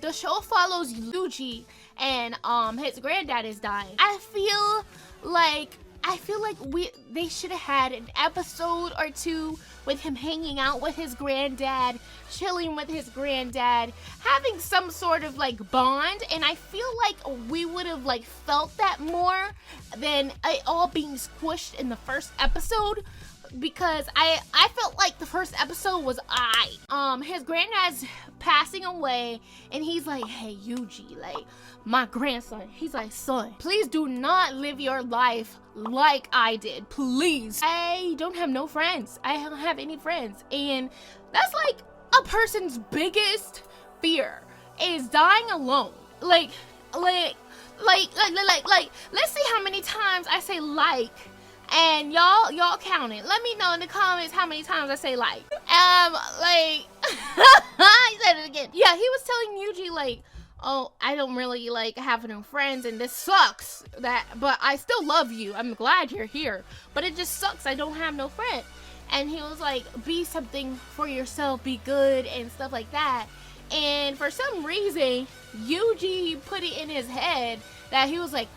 The show follows Yuji, and his granddad is dying. I feel like they should have had an episode or two with him hanging out with his granddad, chilling with his granddad, having some sort of like bond, and I feel like we would have like felt that more than it all being squished in the first episode, because I felt like the first episode was his granddad's passing away, and he's like, hey Yuji, like my grandson, he's like, son, please do not live your life like I did, please. I don't have no friends. I don't have any friends, and that's like a person's biggest fear, is dying alone. Like let's see how many times I say like, and y'all count it. Let me know in the comments how many times I say like. I said it again. Yeah, he was telling Yuji like, oh, I don't really like having no friends, and this sucks, but I still love you. I'm glad you're here, but it just sucks I don't have no friend. And he was like, be something for yourself, be good and stuff like that. And for some reason, Yuji put it in his head that he was like,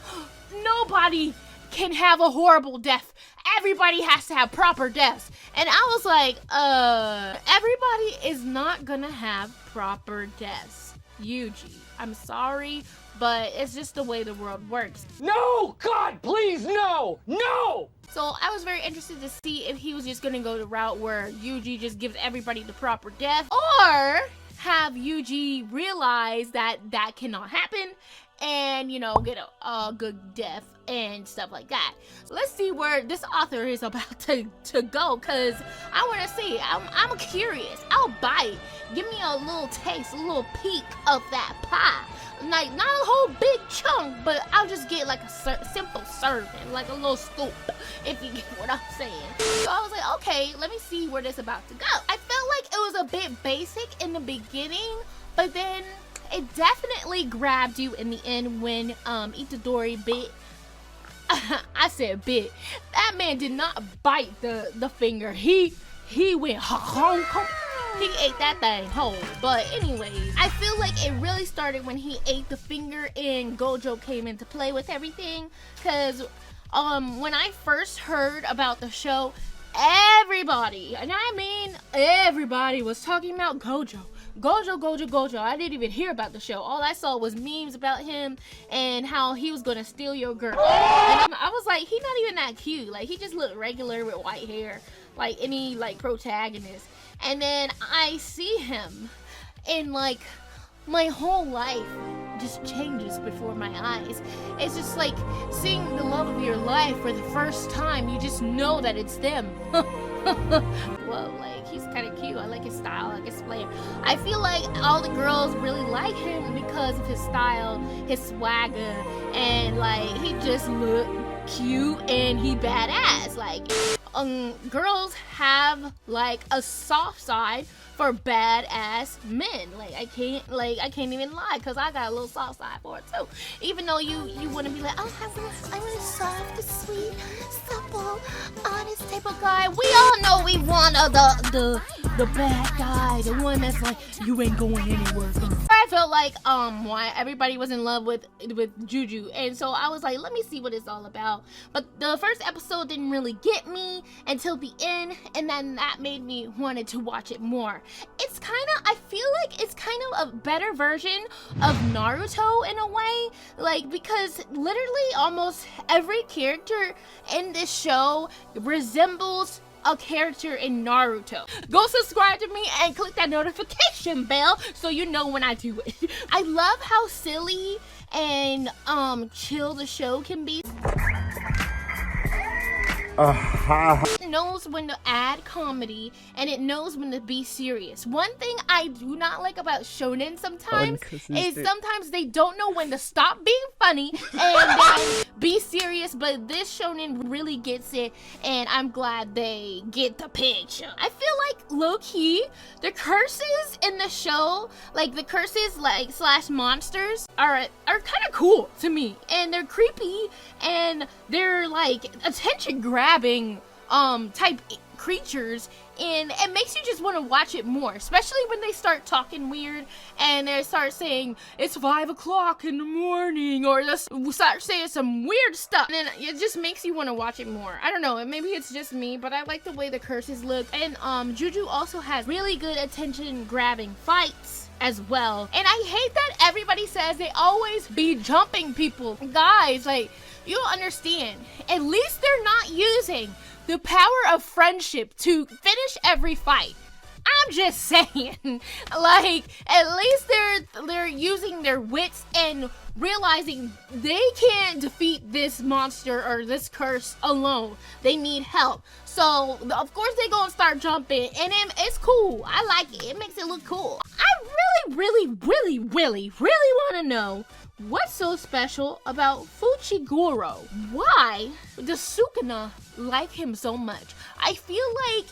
nobody can have a horrible death. Everybody has to have proper deaths. And I was like, everybody is not gonna have proper deaths. Yuji, I'm sorry, but it's just the way the world works. No! God, please, no! No! So I was very interested to see if he was just gonna go the route where Yuji just gives everybody the proper death, or have Yuji realize that that cannot happen and, you know, get a good death and stuff like that. So let's see where this author is about to go, because I want to see. I'm curious. I'll bite. Give me a little taste, a little peek of that pie. Like, not a whole big chunk, but I'll just get like a simple serving, like a little scoop, if you get what I'm saying. So I was like, okay, let me see where this is about to go. I felt like it was a bit basic in the beginning, but then it definitely grabbed you in the end when Itadori bit. I said bit. That man did not bite the finger. He went honk. He ate that thing whole. But anyways, I feel like it really started when he ate the finger and Gojo came into play with everything. Cause when I first heard about the show, everybody, and I mean everybody, was talking about Gojo. Gojo. I didn't even hear about the show. All I saw was memes about him and how he was gonna steal your girl. And I was like, he's not even that cute. Like, he just looked regular with white hair, like any like protagonist. And then I see him, and like my whole life just changes before my eyes. It's just like seeing the love of your life for the first time. You just know that it's them. Whoa, like, he's kind of cute. I like his style, I like his flair. I feel like all the girls really like him because of his style, his swagger, and like, he just look cute and he badass. Like, girls have like a soft side for badass men. Like, I can't even lie, because I got a little soft side for it too. Even though you want to be like, oh, I'm really soft, sweet, supple, honest type of guy. We all know we want the bad guy, the one that's like, you ain't going anywhere. I felt like why everybody was in love with Juju, and so I was like, let me see what it's all about. But the first episode didn't really get me until the end, and then that made me wanted to watch it more. It's kind of, I feel like it's kind of a better version of Naruto in a way, like, because literally almost every character in this show resembles a character in Naruto. Go subscribe to me and click that notification bell so you know when I do it. I love how silly and chill the show can be. It knows when to add comedy, and it knows when to be serious. One thing I do not like about shonen sometimes is sometimes they don't know when to stop being funny and be serious, but this shonen really gets it, and I'm glad they get the picture. I feel like low-key, the curses in the show, like the curses like slash monsters are kind of cool to me, and they're creepy, and they're like attention grabbing type creatures, and it makes you just want to watch it more, especially when they start talking weird and they start saying it's 5 o'clock in the morning, or just start saying some weird stuff, and then it just makes you want to watch it more. I don't know, maybe it's just me, but I like the way the curses look. And Juju also has really good attention grabbing fights as well, and I hate that everybody says they always be jumping people. Guys, like, you don't understand. At least they're not using the power of friendship to finish every fight. I'm just saying, like, at least they're using their wits and realizing they can't defeat this monster or this curse alone. They need help. So, of course, they gonna start jumping, and it's cool. I like it. It makes it look cool. I really want to know what's so special about Fuchiguro. Why does Sukuna like him so much? I feel like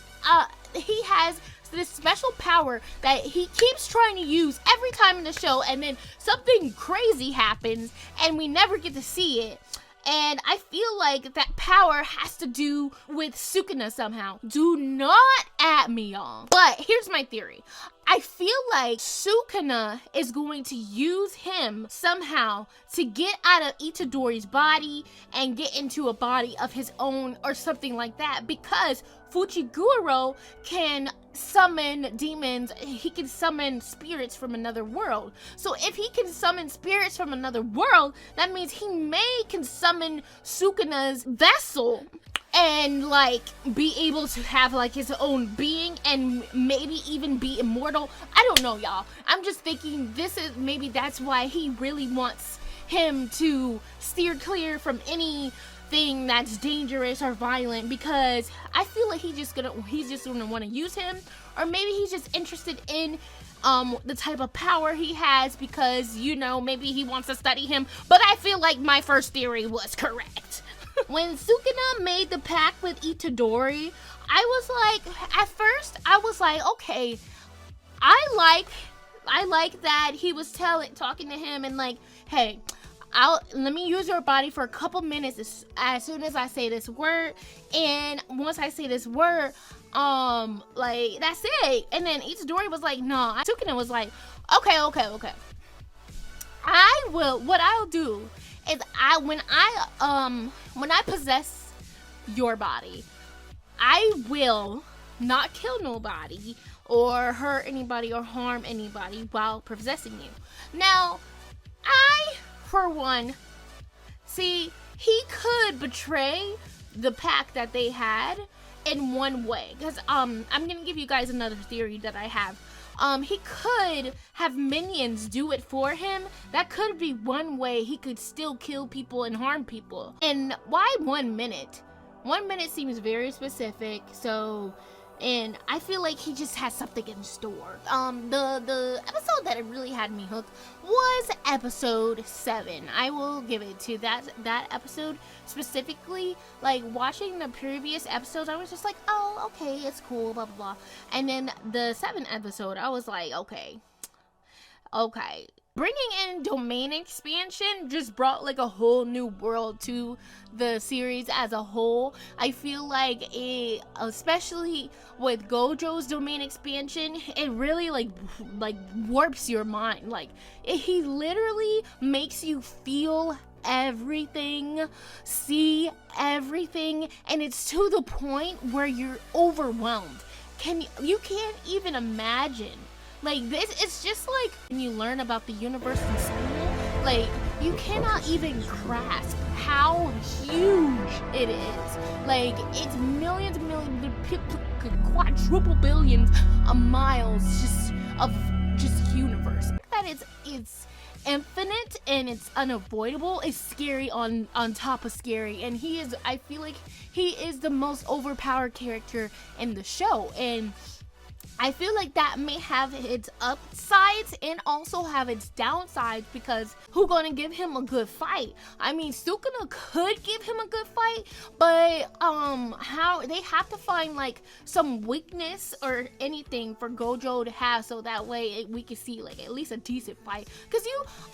he has this special power that he keeps trying to use every time in the show, and then something crazy happens and we never get to see it. And I feel like that power has to do with Sukuna somehow. Do not at me, y'all. But here's my theory. I feel like Sukuna is going to use him somehow to get out of Itadori's body and get into a body of his own or something like that, because Fuchiguro can summon demons. He can summon spirits from another world. So if he can summon spirits from another world, that means he can summon Sukuna's vessel and like be able to have like his own being and maybe even be immortal. I don't know, y'all. I'm just thinking maybe that's why he really wants him to steer clear from anything that's dangerous or violent, because I feel like he's just gonna want to use him, or maybe he's just interested in the type of power he has, because, you know, maybe he wants to study him. But I feel like my first theory was correct. When Sukuna made the pact with Itadori, at first I was like, okay, I like that he was talking to him and like, hey, let me use your body for a couple minutes as soon as I say this word, and once I say this word, like, that's it. And then Itadori was like, no. Sukuna was like, okay. What I'll do is when I possess your body, I will not kill nobody or hurt anybody or harm anybody while possessing you. Now, for one, see, he could betray the pact that they had in one way, because I'm gonna give you guys another theory that I have. He could have minions do it for him. That could be one way he could still kill people and harm people. And why 1 minute? 1 minute seems very specific, so, and I feel like he just has something in store. The episode that really had me hooked was episode 7. I will give it to that episode specifically. Like, watching the previous episodes, I was just like, oh, okay, it's cool, blah, blah, blah. And then the 7th episode, I was like, okay. Bringing in domain expansion just brought like a whole new world to the series as a whole. I feel like especially with Gojo's domain expansion, it really like warps your mind. Like, he literally makes you feel everything, see everything, and it's to the point where you're overwhelmed. You can't even imagine. Like, this, it's just like when you learn about the universe in school, like, you cannot even grasp how huge it is. Like, it's millions and millions, quadruple billions of miles of universe. That it's infinite and it's unavoidable. It's scary on top of scary, and I feel like he is the most overpowered character in the show. And I feel like that may have its upsides and also have its downsides, because who gonna give him a good fight? I mean, Sukuna could give him a good fight, but how they have to find like some weakness or anything for Gojo to have, so that way we can see like at least a decent fight. Because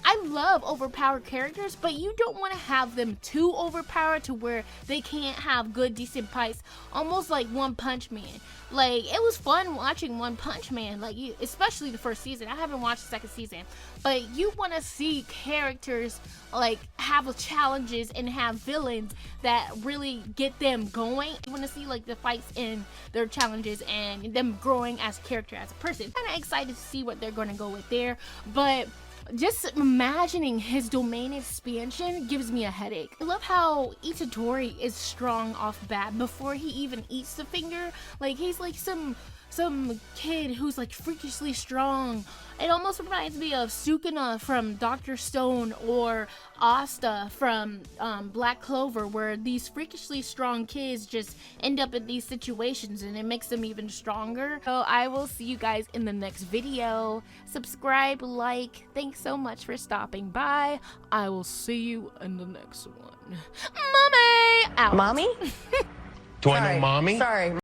I love overpowered characters, but you don't want to have them too overpowered to where they can't have good decent fights, almost like One Punch Man. Like, it was fun watching One Punch Man, like, especially the first season. I haven't watched the second season, but you want to see characters like have challenges and have villains that really get them going. You want to see like the fights in their challenges and them growing as a character, as a person. Kind of excited to see what they're going to go with there, but just imagining his domain expansion gives me a headache. I love how Itadori is strong off bat before he even eats the finger. Like, he's like some kid who's like freakishly strong. It almost reminds me of Sukuna from Dr. Stone or Asta from Black Clover, where these freakishly strong kids just end up in these situations and it makes them even stronger. So I will see you guys in the next video. Subscribe, like, thanks so much for stopping by. I will see you in the next one. Mommy! Out. Mommy? Do I know mommy? Sorry.